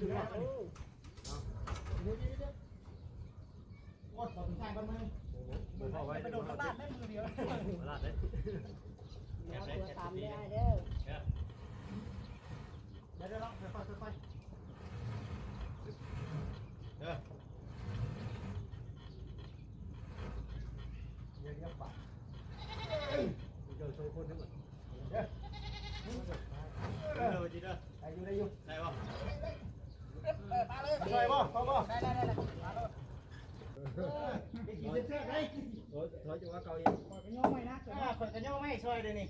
โอ้ยต้องช่างกันมือไปโดนกระดาษได้มือเดียวกระดาษได้ตัวตามได้เด้อเดี๋ยวลองค่อยเด้อเดี๋ยวปะเดี๋ยวโชว์คนทั้งหมดเด้อได้อยู่ได้ป่ะมาเลยช่วยป่ะป่ะได้มาเลยขี่เชือกได้ถอยจังหวะเก่าอีกขอดกระย่อไม่นะขอดกระย่อไม่ช่วยเลยนี่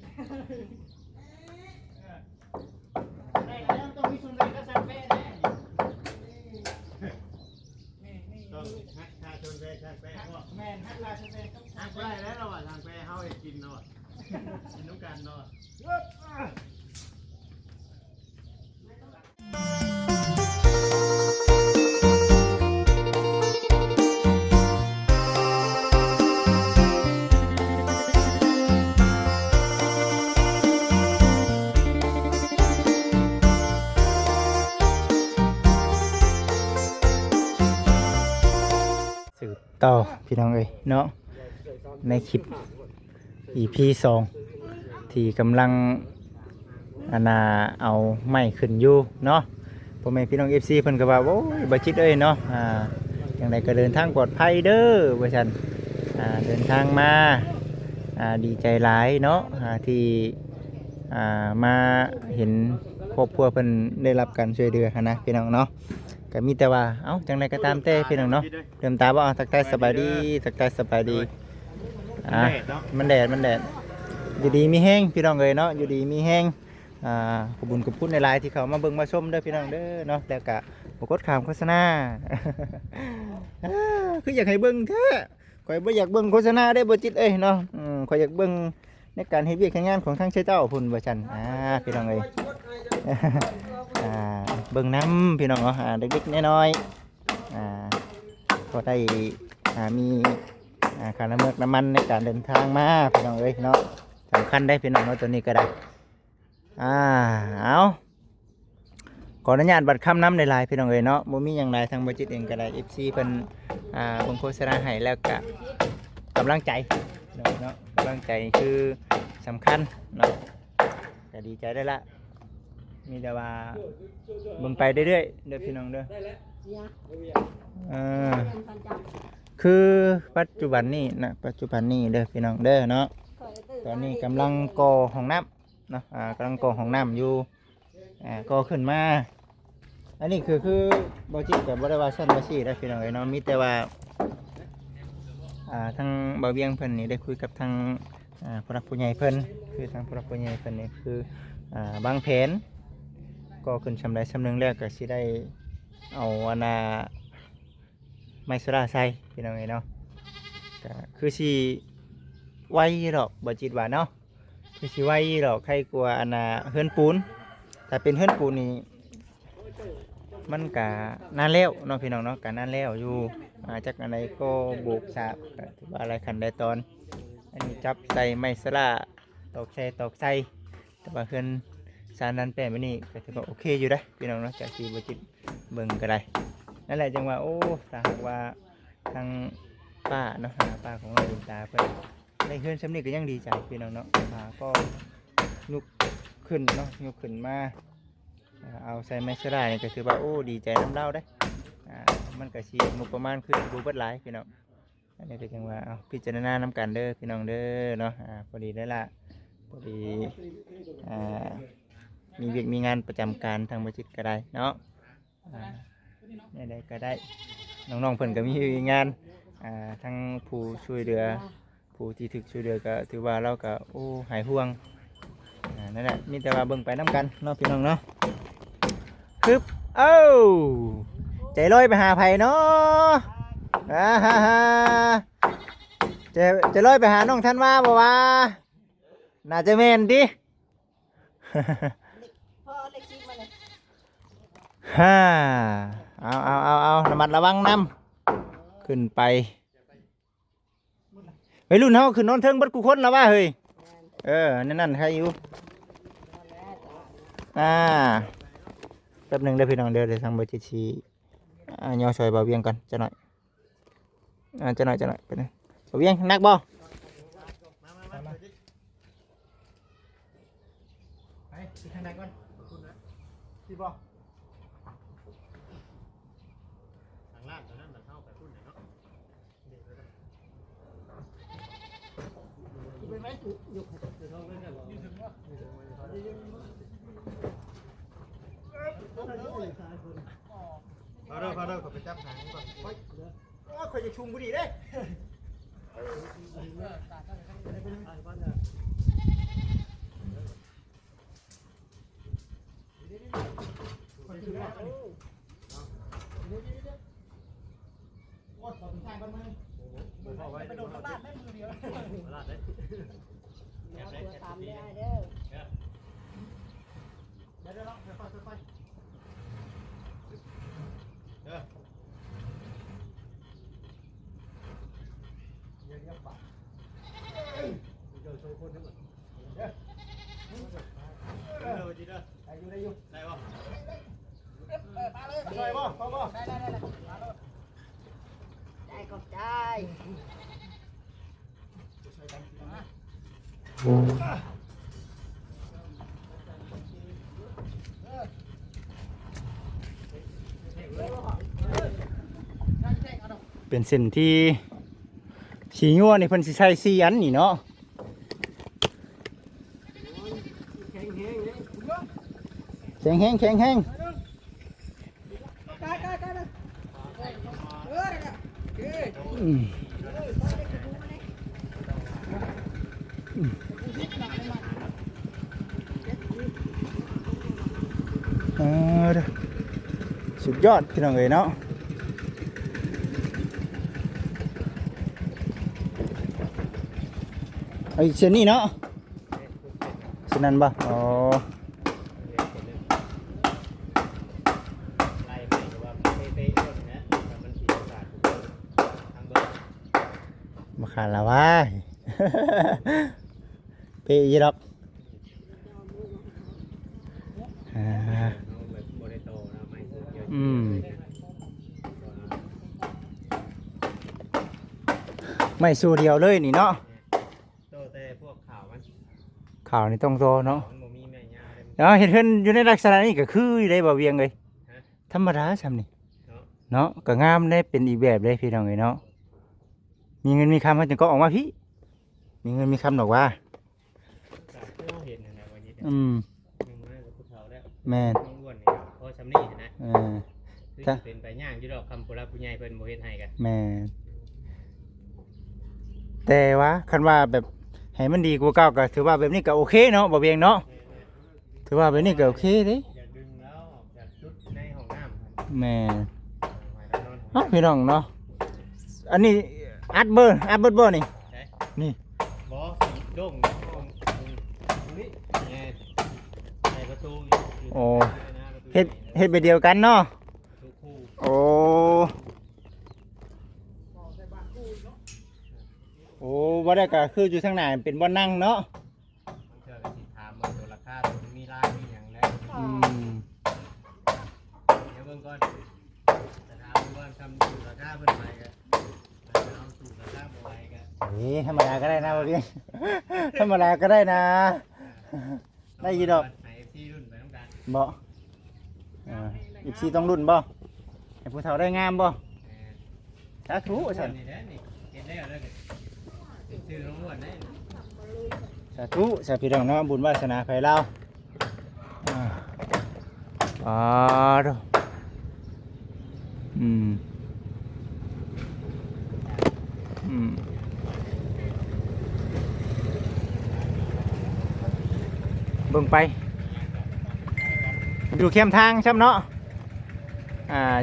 ได้แล้วต้องมีส่วนใดก็สั่งแป้ได้ต้องฮักชาชนแป้ชาแป้ก็แม่นฮักลาชนแป้ต้องฮักได้แล้วเราอ่ะทางแป้เฮาให้กินเนาะกินน้ำกันเนาะต่อพี่น้องเอ้ยเนาะในคลิป EP 2ที่กำลังเอาไม้ขึ้นอยู่เนาะพ่อแม่พี่น้อง FC เพิ่นก็ว่าโอ้ยบ่จิตเอ้ยเนาะจังได๋ก็เดินทางปลอดภัยเด้อว่าซั่นเดินทางมาดีใจหลายเนาะที่มาเห็นครอบครัวเพิ่นได้รับการช่วยเหลือนะพี่น้องเนาะก็มีแต่ว่าเอ้าจังได๋ก็ตามแต่พี่น้องเนาะเดิมตาบ่ทักทายสบายดีทักทายสบายดีมันแดดอยู่ดีมีแห้งพี่น้องเอ้ยเนาะอยู่ดีมีแห้งขอบคุญขอบคุณในไลน์ที่เขามาเบิ่งมาชมเด้อพี่น้องเด้อเนาะแล้วก็บ่กดข้ามโฆษณาคืออยากให้เบิ่งแท้ข่อยบ่อยากเบิ่งโฆษณาได้บ่จิตเอ้ยเนาะข่อยอยากเบิ่งในการเฮ็ดเวียกเฮ็ดงานของทางเจ้าพุ่นว่าซั่นพี่น้องเอ้ยเบิ่งน้ำพี่น้องเนาะเด็กๆน้อยๆก็ได้มีค่าน้ำเมือกน้ำมันในการเดินทางมาพี่น้องเอ้ยเนาะสำคัญได้พี่น้องเนาะตัวนี้ก็ได้เอาขออนุญาตบัตรคำน้ำในไลน์พี่น้องเอ้ยเนาะบ่มีอย่างไรทางบริษัทเองก็ได้ FC เพิ่นเบิ่งโฆษณาให้แล้วก็กำลังใจเนาะกำลังใจคือสำคัญเนาะก็ดีใจได้ละมีแต่ว่าเบิ่งไปเรื่อยๆเด้อพี่น้องเด้อคือปัจจุบันนี้นะปัจจุบันนี้เด้อพี่น้องเด้อเนาะตอนนี้กำลังก่อห้องน้ำเนาะกำลังก่อห้องน้ำอยู่ก่อขึ้นมาอันนี้คือบริจิตกับบริวารชั้นบริษัทได้พี่น้องเนาะมีแต่ว่าทางบ่าวเวียงเพิ่นนี่ได้คุยกับทางผู้รักผู้ใหญ่เพิ่นคือทางผู้รักผู้ใหญ่เพิ่นนี่คือบางแผนก็ขึ้นชำระชำนึงแล้วก็สิได้เอาไม้สลาใส่พี่น้องเนาะก็คือสิไว้ดอกบริจิตว่าเนาะคือสิไว้ดอกใครกลัวเฮือนปูนแต่เป็นเฮือนปูนนี่มันกะนานแล้วเนาะพี่น้องเนาะกะนานแล้วอยู่จากอะไรก็โบกสาบถือว่าอะไรขันได้ตอนอันนี้จับใส่ไม้สลาตอกใส่แต่ว่าเฮือนสารนั้นแปลงไปนี่ก็ถือว่าโอเคอยู่ได้พี่น้องเนาะจากที่บริจิตเบิ่งก็ได้นั่นแหละจังว่าโอ้ถ้าหากว่าทางป้าเนาะป้าของเราบุญตาเพิ่นได้เฮือนสำนีก็ยังดีใจพี่น้องเนาะก็ยุกขึ้นเนาะยุกขึ้นมาเอาใส่ไม้สลายนี่ก็ถือว่าโอ้ดีใจน้ำเล่าได้มันก็ชีงบประมาณขึ้นดูเบิดหลายพี่น้องอันนี้ก็จังว่าเอาพิจารณาน้ำกันเด้อพี่น้องเด้อเนาะพอดีได้ละพอดีมีเวียกมีงานประจำการทางบริษัทก็ได้เนาะได้ก็ได้น้องๆเพิ่นก็มีงานทั้งผู้ช่วยเหลือผู้ที่ถึกช่วยเหลือก็ถือว่าเราก็โอ้หายห่วงนั่นแหละมีแต่ว่าเบิ่งไปน้ำกันเนาะพี่น้องเนาะคึบใจลอยไปหาไผ่เนาะจะลอยไปหาน้องท่านว่าบ่ว่าน่าจะแม่นดิเอาระมัดระวังน้ำขึ้นไปเฮ้ยรุ่นเฮาขึ้นนอนเทิงบัดกูคนแล้วว่าเฮ้ยนั่นใครอยู่ไป ป๊บหนึงเด้อพี่น้องเด้อเดี๋ยวทางบ่จิตสิย่อซอยบ่าวเวียงก่อนจะหน่อยจะหน่อยไปบนึงบ่าวเวียงนักบ่ไปทางไหนก่อนสิบ่ทางล่างตอนนั้นมันเข้าไปพุ่นเนาะเป็นไหมยกจะท้องเล่นได้บ่ยืนถึงบ่เอาเด้อขอไปจับหางก่อนโอ้ยข่อยจะชุมบุรีเด้ไปโดนลาดแม่มือเดียวลาดได้ตามได้เด้อเดี๋ยวค่อยเด้อเดี๋ยวปากเดี๋ยวโชว์คนทั้งหมดเด้อจีเด้อได้อยู่ได้ป่ะมาเลยได้ป่ะพอป่ะได้มาเลยได้ขอบใจเป็นเส้นที่สีงัวนี่เพิ่นสิใช้4 อันนี่เนาะแข็งแห้งสุดยอดพี่น้องเอ๋ยเนาะไอ้เส้นนี้เนาะเส้นนั้นป่ะอ๋อมาขาดละวะ เปย์ดอกไม่สู้เดียวเลยนี่เนาะโตแต่พวกข่าวนี่ต้องโตเนาะเห็นเพิ่นอยู่ในลักษณะนี้ก็คือได้บ่เวียงเลยธรรมดาซ้ำนี่เนาะก็งามได้เป็นอีกแบบเลยพี่น้องเอ้ยเนาะมีเงินมีคำมันจึงก็ออกมาพี่มีเงินมีคำดอกว่าแม่นพอซ้ำนี่นะเป็นไปย่างอยู่ดอกคำผู้รักผู้ใหญ่เพิ่นบ่เฮ็ดให้กันแม่แต่ว่าคันว่าแบบให้มันดีกว่าเก่าก็ถือว่าแบบนี้ก็โอเคเนาะบ่เวียงเนาะถือว่าแบบนี้ก็โอเคเด้อย่าดึงแล้วอย่าจุดในห้องน้ำแม่พี่น้องเนาะอันนี้อัดเบอร์นี่นี่บ่โด่งนี่ในประตูโอ้เฮ็ดไปเดียวกันเนาะโอ้บ่ได้ก็คืออยู่ทางหน้าเป็นบ่นั่งเนาะเชื่อกันสิถามว่าตัวราคาตัวมีลายมีหยังแล้วเดี๋ยวเบิ่งก่อนจะถามว่าคำสูตรราคาเพิ่นไปก็เอาสูตรราคาบ่ไหวก็นี่ธรรมดาก็ได้นะบ่เพียงธรรมดาก็ได้นะได้อยู่ดอกให้ FC รุ่นไปนำกันบ่FC ต้องรุ่นบ่ให้ผู้เฒ่าได้งามบ่สาธุซั่นนี่แหละนี่เฮ็ดได้แล้วเด้อชื่อน้องม่วนได้สาธุสาพี่น้องเนาะบุญวาสนาไผลาวดอกเบิ่งไปอยู่เข้มทางชับเนาะ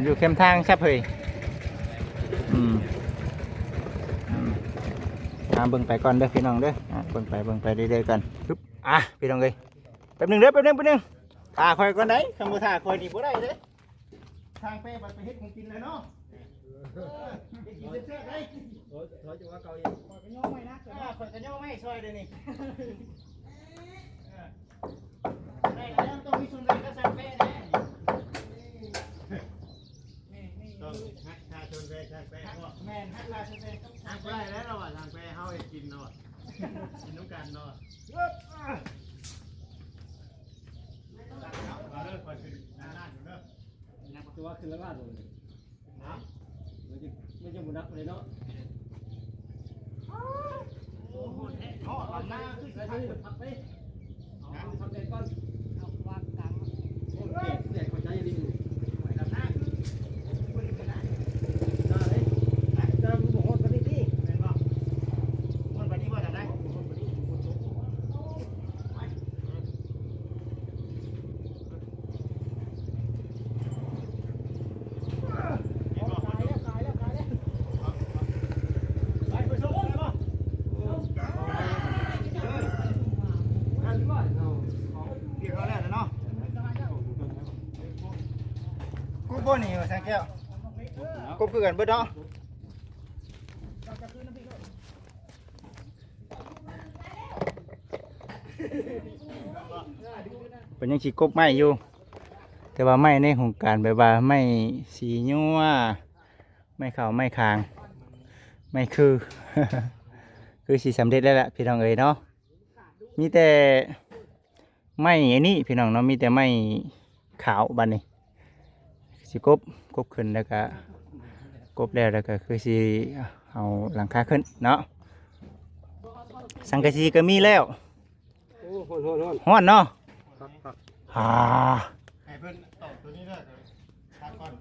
อยู่เข้มทางชับเผยเบิ่งไปก่อนเด้อพี่น้องเด้อเบิ่งไปเรื่อยๆกันปึ๊บพี่น้องเอ้ยแป๊บนึงถ่าคอยก่อนได้คำว่าถ่าคอยนี่บ่ได้เด้ทางไปเฮ็ดของกินเลยเนาะเฮ็ดกินเสื้อได้ถอยจังว่าเก่าอีกข่อยก็ย่อไม่นะข่อยก็ย่อไม่ซอยเด้อนี่ได้แล้วต้องมีส่วนใดก็สั่งแป้แน่ กินน้ำกันเนาะมาเด้อคอยขึ้นหน้าอยู่เด้อนักตัวขึ้นแล้วว่าเลยนะไม่จะมุนักเลยเนาะโอ้โหแท้เนาะลำหน้าขึ้นไปพักไปเอาทำเด็กก่อนเอาวางกลางโอ้ยเด็กคนใจดีลำหน้าขึ้นได้เลยจะบอกว่าคนดีๆเป็นป่ะคนไปนี่ว่าจะได้กูบ่นี่ว่าแซงแก้วกูคือกันเบิดเนาะเป็นยังสิกบไม้อยู่ แต่ว่าไม้ในโครงการแบบว่าไม้สีญัวไม้ขาวไม้คางไม้คือ คือสีสำเร็จแล้วล่ะพี่น้องเอ๋ยเนาะมีแต่ไม้อันนี้พี่น้องเนาะมีแต่ไม้ขาวบัดนี้สิกบขึ้นแล้วก็กบแล้วก็คือสิเอาหลังคาขึ้นเนาะสังกะสีก็มีแล้วฮ้อนเนาะฮ่าให้เพิ่นตอกตัวนี้เด้อพักก่อน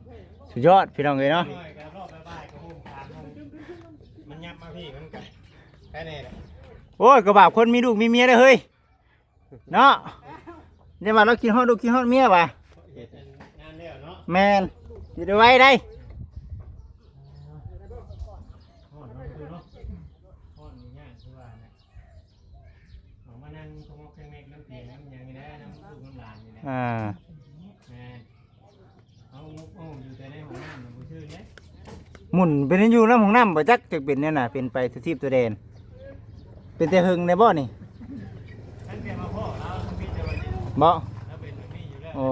สุดยอดพี่น้องเอ้ยเนาะมันยับมาพี่มันกันแค่นี้แหละโอ้ยกระบาดคนมีลูกมีเมียเด้อเฮ้ยเนาะเนี่ยมาเรากินฮอดลูกกินฮอดเมียว่ะงานแล้วเนาะแม่นสิได้ไว้ได้ฮ้อนเนาะคือเนาะฮ้อนยากคือว่าเนี่ยเอามานั่งขโมกแขกน้ำเปียกน้ำยังนี่นะน้ำลูกน้ำหลานนี่นะเอาอยู่แต่ในห้องน้ำมันบ่ชื่อเนี่ยหมุนเป็นอยู่น้ำห้องน้ำบ่จักจะเป็นเนี่ยน่ะเป็นไปทิพย์ตัวแดนเป็นแต่หึงในบ่นี่ท่านเปลี่ยนมาพ่อแล้วท่านพี่จะบ่แล้วเป็นแบบนี้อยู่แล้วโอ้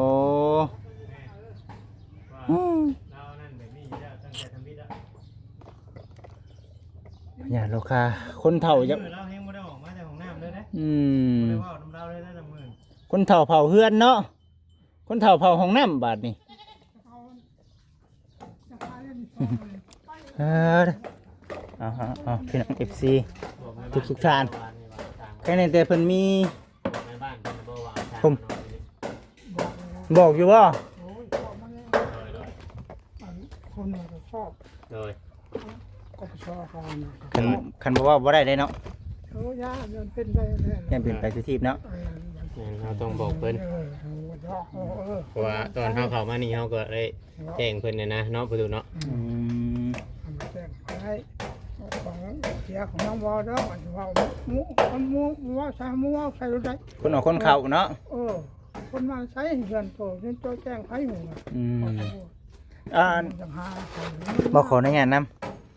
เรานั่นแบบนี้อยู่แล้วตั้งแต่ทำพิษแล้วอย่าโลคาคนเฒ่าจะเราเฮงบ่ได้ออกมาจากห้องน้ำเลยนะบ่ได้ว่าน้ำเราเลยนะน้ำมือคนเฒ่าเผาเฮือนเนาะคนเฒ่าเผาห้องน้ำบาดนี่เอาพี่น้อง FC ทุกท่านแค่ในแต่เพิ่นมีผมบอกอยู่ว่าคนชอบเลยก็ชอบเขาคันบอกว่าบ่ได้เนาะเขาย่าเดินเป็นไปยังเป็นไปทิพย์เนาะเราต้องบอกเพิ่นเพราะว่าตอนเข้ามานี่เขาก็ได้แจ้งเพิ่นเนี่ยนะเนาะประตูเนาะแจ้งไปของเสียของน้องวอเด้อว่ามูคนมูว่าใส่มูว่าใส่รถได้คนออกคนเข่าเนาะคนมาใช้เงินโตนี่โจแจ้งไผหมู่บ่ขอในงานน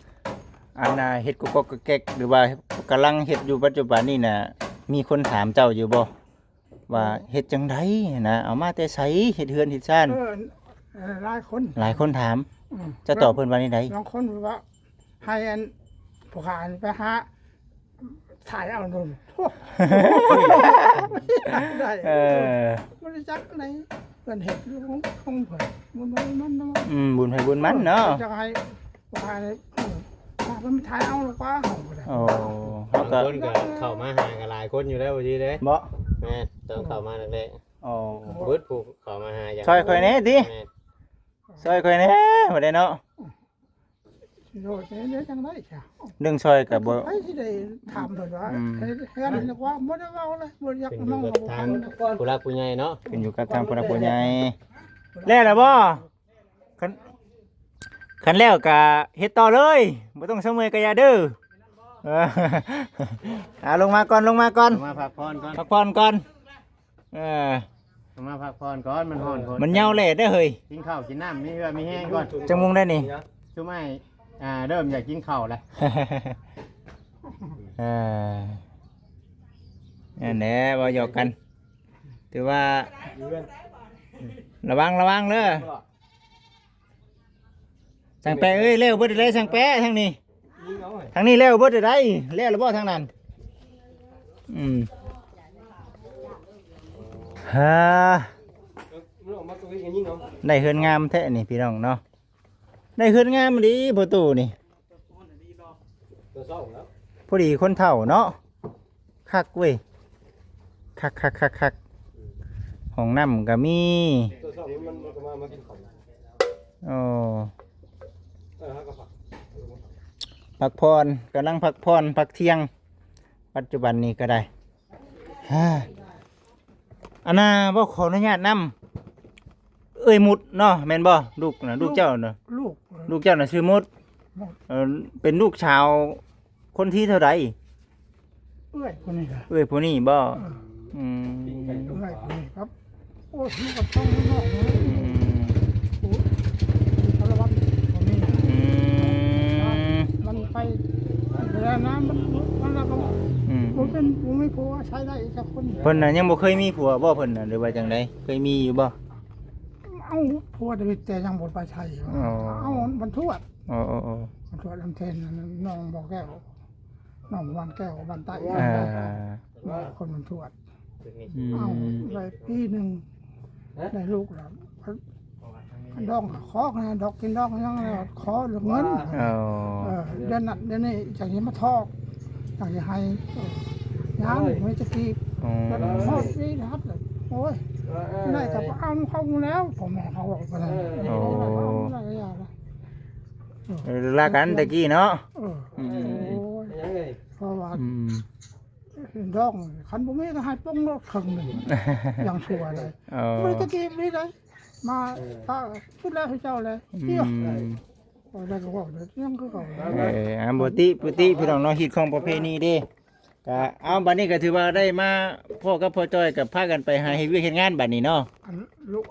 ำอันน่ะเฮ็ดกุกกแก๊กหรือว่ากำลังเฮ็ดอยู่ปัจจุบันนี่น่ะมีคนถามเจ้าอยู่บ่ว่าเฮ็ดจังไดนะเอามาแต่ไสเฮ็ดเฮือนเฮ็ดซ่านหลายคนถามจะตอบเพิ่นว่านี่ไดบางคนว่าให้อันผู้ขายไปหาถ่ายเอาโดนได้บ่ได้จักไหนเพิ่นเฮ็ดของเพิ่นมันบุญให้บุญมันเนาะจะให้ผู้ขายมันถ่ายเอาหรอกว่าโอ้เฮาก็เข้ามาหากันหลายคนอยู่แล้วบ่ดีเด้บ่แม่ต้องเข้ามาแรกๆอ๋อเบิดผู้เข้ามาหาอย่างซอยข่อยแน่ติซอยข่อยแน่บ่ได้เนาะโดดเนี่ยจังได๋จ้ะเรื่องซอยก็บ่ไผสิได้ถามเพิ่นว่าเฮ็ดนึกว่าบ่ได้เว้าเลยบ่อยากน้องทางผู้รักผู้ใหญ่เนาะขึ้นอยู่กับทางผู้รักผู้ใหญ่แล้วล่ะบ่คันแล้วก็เฮ็ดต่อเลยบ่ต้องเสมอก็อย่าดื้อลงมาก่อนมาพักผ่อนก่อนมาพักผ่อนก่อนมันฮ้อนมันเหงาแหละเด้อเฮ้ยกินข้าวกินน้ำมีเหือมีแห้งก่อนจังมุงได้นี่ชุไม่เริ่มอยากกินข้าวแล้วนั่นแหละบ่หยอกกันถือว่าระวังเด้อสังแปะเอ้ยเร็วเบิดได้สังแปะทางนี้เร็วเบิดได้เร็วแล้วบ่ทางนั้น ฮ่า มันออกมาตัวอย่างนี้เนาะ ได้เฮือนงามแท้นี่พี่น้องเนาะได้เฮือนงามดีประตูนี่ ตัวเศร้าแล้ว พอดีคนเฒ่าเนาะคักเว้ยคักห้องน้ำก็มี ตัวเศร้ามันก็มากินของ โอ้ ฮะก็ฝัก พักผ่อนกำลังพักผ่อนพักเที่ยง ปัจจุบันนี้ก็ได้ฮ่าอันน่ะบ่ขออนุญาตนำเอ้ยมุดเนาะแม่นบ่ลูกน่ะลูกเจ้าน่ะ ลูก ลูกเจ้าน่ะชื่อมุดเป็นลูกชาวคนที่เท่าไหร่ เอ้ยคนนี้ล่ะ เอ้ยผู้นี้บ่อืม เอ้ยคนนี้ครับโอ้ยมันก็ต้องนอกเลยโอ้ยสารวัตรคนนี้ อืม มันไปเวลาน้ำมันแล้วก็ อืม ผมไม่ผัวใช้ได้อีกสักคน เพิ่นน่ะยังบ่เคยมีผัวบ่เพิ่นน่ะหรือว่าจังไดเคยมีอยู่บ่ เอาผัวแต่ยังบทไปใช้เอาบรรทุก อ๋อ บรรทุกลำเทนน้องบอกแก้วน้องวันแก้ววันใต้ อ่า คนบรรทุก อื เอา ม ได้ปีหนึ่งได้ลูกแล้วดอกขอนะดอกกินดอกยังไงขอเงิน อ๋อ เดือนนั้นเดือนนี้จากนี้มาทอกอยากจะให้ยังไม่จะกีบ อ๋อ แล้วทอดนี่นะครับเลยโอ้ยได้กับเอาเข้าแล้วผมแม่เขาบอกไปเลยได้ก็ยาละ ลากันตะกี้เนาะ โอ้ย ยังไง เพราะว่า อืม ดองคันผมไม่ก็ให้ป้องรถครึ่งหนึ่งยังชัวร์เลย อ๋อ ไม่ตะกี้นี่เลยมาถ้าพูดแล้วให้เจ้าเลย อื เที่ยว ม ได้ก็บอกเลยยังก็ก่อน ปกติพี่น้องเนาะฮิตของประเพณีเด้ก็เอาบัดนี้ก็ถือว่าได้มาพ่อกับพ่อจ้อยกับพากันไปหาเฮ็ดเวียกเฮ็ดงานบัดนี้เนาะ อันลูก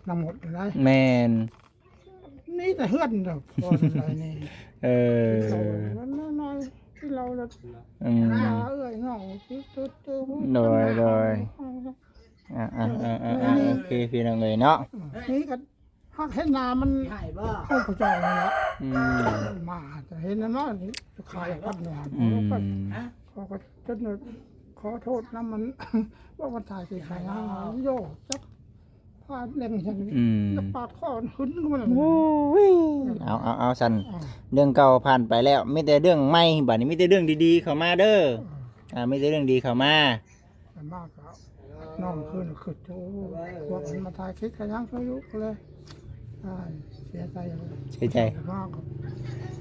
นำหมดเลย แม่น นี่แต่เฮือนเด้อพออะไรนี่ เออ น้อยที่เราละ อืม น้องตึ๊ด โดย โอเคพี่น้องเอ้ยเนาะ นี่ก็ฮักเห็นนามันเข้าไปจอยเลยละ อืม มาจะเห็นนะเนาะจะขายพัดหนอน อืม เขาก็จนขอโทษนะมัน ว่ามันถ่ายไปขายงานโยกจับพาเล่นอย่างนี้ อืม จะปาดข้อหึ้นก็มัน เอาสันเรื่องเก่าผ่านไปแล้วไม่แต่เรื่องใหม่บัดนี้มีแต่เรื่องดีๆเข้ามาเด้อไม่แต่เรื่องดีเข้ามา แต่มากก็น้องคืนคือโอ้พวกมันมาถ่ายคลิปกันยังไม่รู้เลยใช่เสียใจเลย เสียใจ มากครับ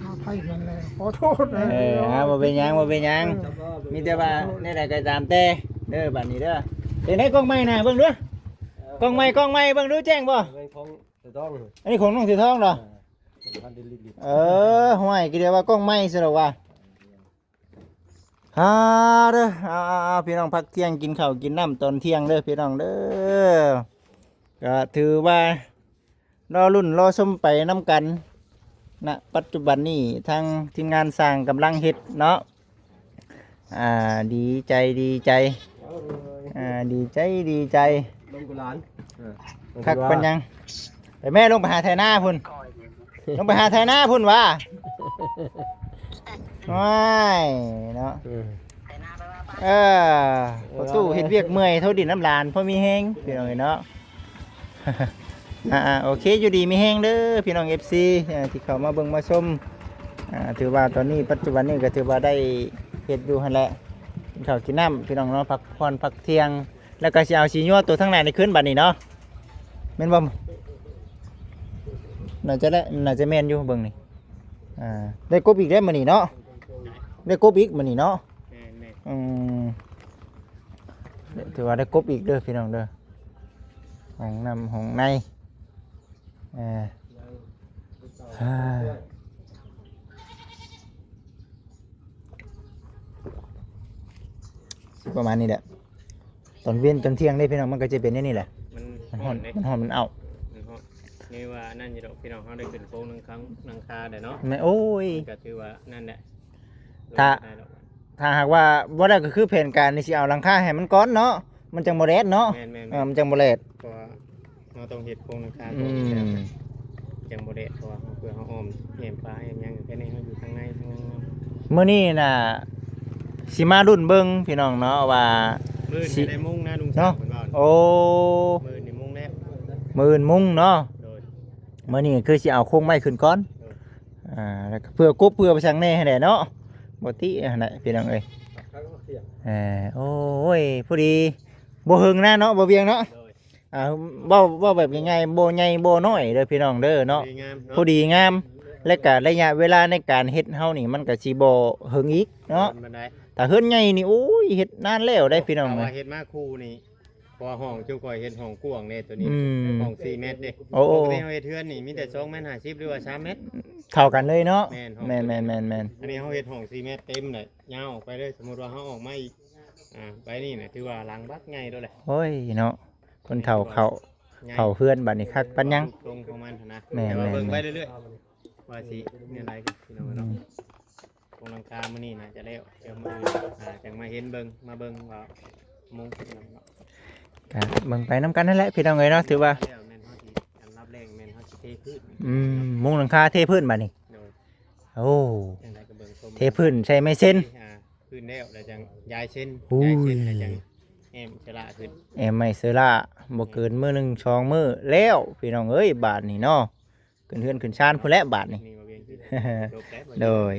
อาภัยกันเลยขอโทษเลย บ่เป็นหยังมีแต่ว่านี่แหละก็ตามแต่เด้อบัดนี้เด้อเห็นไหนกล้องไม้น่ะเบิ่งดูกล้องไม้เบิ่งดูแจ้งบ่ เป็นของจะต้อง อันนี้ของน้องสีทองเหรอ พันดิลิลิ ห่วยกี่เดียวว่ากล้องไม้ซะแล้วว่าเด้อเอาพี่น้องพักเที่ยงกินข้าวกินน้ำตอนเที่ยงเด้อพี่น้องเด้อก็ถือว่ารอรุ่นรอชมไปน้ำกันณปัจจุบันนี้ทางทีมงานสร้างกำลังเฮ็ดเนาะดีใจดีใจ ลงกุหลาน คักเป็นยังไปแม่ลงไปหาไทยหน้าพุ่นลงไปหาไทยหน้าพุ่นวะว้ายเนาะประตูเห็นเวียกเมื่อยเท่าดินน้ำลานเพราะมีแห้งพี่น้องเนาะ โอเคอยู่ดีมีแห้งเด้อพี่น้อง FC ที่เข้ามาเบิ่งมาชมถือว่าตอนนี้ปัจจุบันนี้ก็ถือว่าได้เฮ็ดอยู่หั่นแหละกินข้าวกินน้ำพี่น้องเนาะพักผ่อนพักเที่ยงแล้วก็สิเอาสิยั่วตัวทั้งหลายในคืนบัดนี้เนาะแม่นบ่น่าจะแม่นอยู่เบิ่งนี่ได้กบอีกได้มื้อนี้เนาะได้กบอีกมื้อนี้เนาะถือว่าได้กบอีกเด้อพี่น้องเด้อห้องน้ำห้องในประมาณนี้แหละตอนเวียนตอนเที่ยงได้พี่น้องมันก็จะเป็นนี่แหละมันฮ้อนมันเอา นี่ว่านั่นอยู่ดอกพี่น้องเขาได้ขึ้นโค้งนังคาเด้เนาะ แม่โอ้ย ก็ถือว่านั่นแหละ ถ้าหากว่าบ่ได้ก็คือแผนการนี่สิเอาหลังคาให้มันก้อนเนาะมันจังบ่แลดเนาะมันจังบ่แลด เพราะว่าเราต้องเฮ็ดโค้งนังคา จังบ่ได้เพราะว่าเพื่อเขาอ้อมแหมปลาแหมหยังอยู่แค่นี้เขาอยู่ข้างในข้างนั้น มื้อนี้น่ะ สิมารุ่นเบิ่งพี่น้องเนาะว่า มื้อ สิ นี้ได้มุ่งนะลุงช่างเพิ่นว่า โอ้ มื้อนี้มุ่งแล้ว มื้อมุงเนาะ โดย มื้อนี้คือสิเอาโครงไม้ขึ้นก่อนแล้วก็เพื่อกบเพื่อไปสั่งแน่ให้ได้เนาะบ่ติหั่นน่ะพี่น้องเอ้ยโอ้ยพอดีบ่หึงนะเนาะบ่เวียงเนาะ โดย เว้าแบบง่ายๆบ่ใหญ่บ่น้อยเด้อพี่น้องเด้อเนาะ ดีงาม พอดีงามและก็ระยะเวลาในการเฮ็ดเฮานี่มันก็สิบ่หึงอีกเนาะ บันได ถ้าเฮือนใหญ่นี่โอ้ยเฮ็ดนานแล้วได้พี่น้อง แต่ เอ้ ว่าย เฮ็ดมาคู่นี่พอห้องจุก่อยเฮ็ดห้องกว้างเด้ตัวนี้ อืม ห้อง4เมตรเด้ โอ้ ปกติเฮาเฮ็ดเทือนนี่มีแต่2เมตร50หรือว่า3เมตร เท่ากันเลยเนาะ แม่นห้อง แม่น อันนี้เฮาเฮ็ดห้อง4เมตรเต็มเลยยาวออกไปเลยสมมุติว่าเฮาออกมาอีกไปนี่น่ะถือว่าหลังบักใหญ่แล้วแหละ โอ้ยเนาะคนเฒ่าเขา ใหญ่ เฮือนบัดนี้คักปันยัง ตรงของมันนะ แม่น แต่ว่าเบิ่ง แม่น ไปเรื่อยๆว่าสิเนี่ยอะไรพี่น้องเนาะตรงหลังคามื้อนี้น่าจะแล้วเดี๋ยวมื้อจังมาเห็นเบิ่งมาเบิ่งว่ามุงพี่น้องเนาะ ก็เบิ่งไปนํกันนั่นแหละพี่น้องเอ้ยเนาะถือว่า แล้วแม่นเฮาสิอันรับแรงแม่นเฮาสิเทพื้น มุงหลังคาเทพื้นบัดนี้ โดย โอ้ จังไดก็เบิ่งชม เทพื้นใช้ไม้เส้น พื้นแล้วแล้วจังย้ายเส้น อุ้ย ย้ายเส้นแล้วจังแอมชะละขึ้น ไม้เซอร่าบ่เกินมื้อหนึงสองมื้อแล้วพี่น้องเอ้ยบาทนี่เนาะขึ้นเฮือนขึ้นชานพุ่นแหละบาทนี่ นี่มาเวียนขึ้นจบแล้ว โดย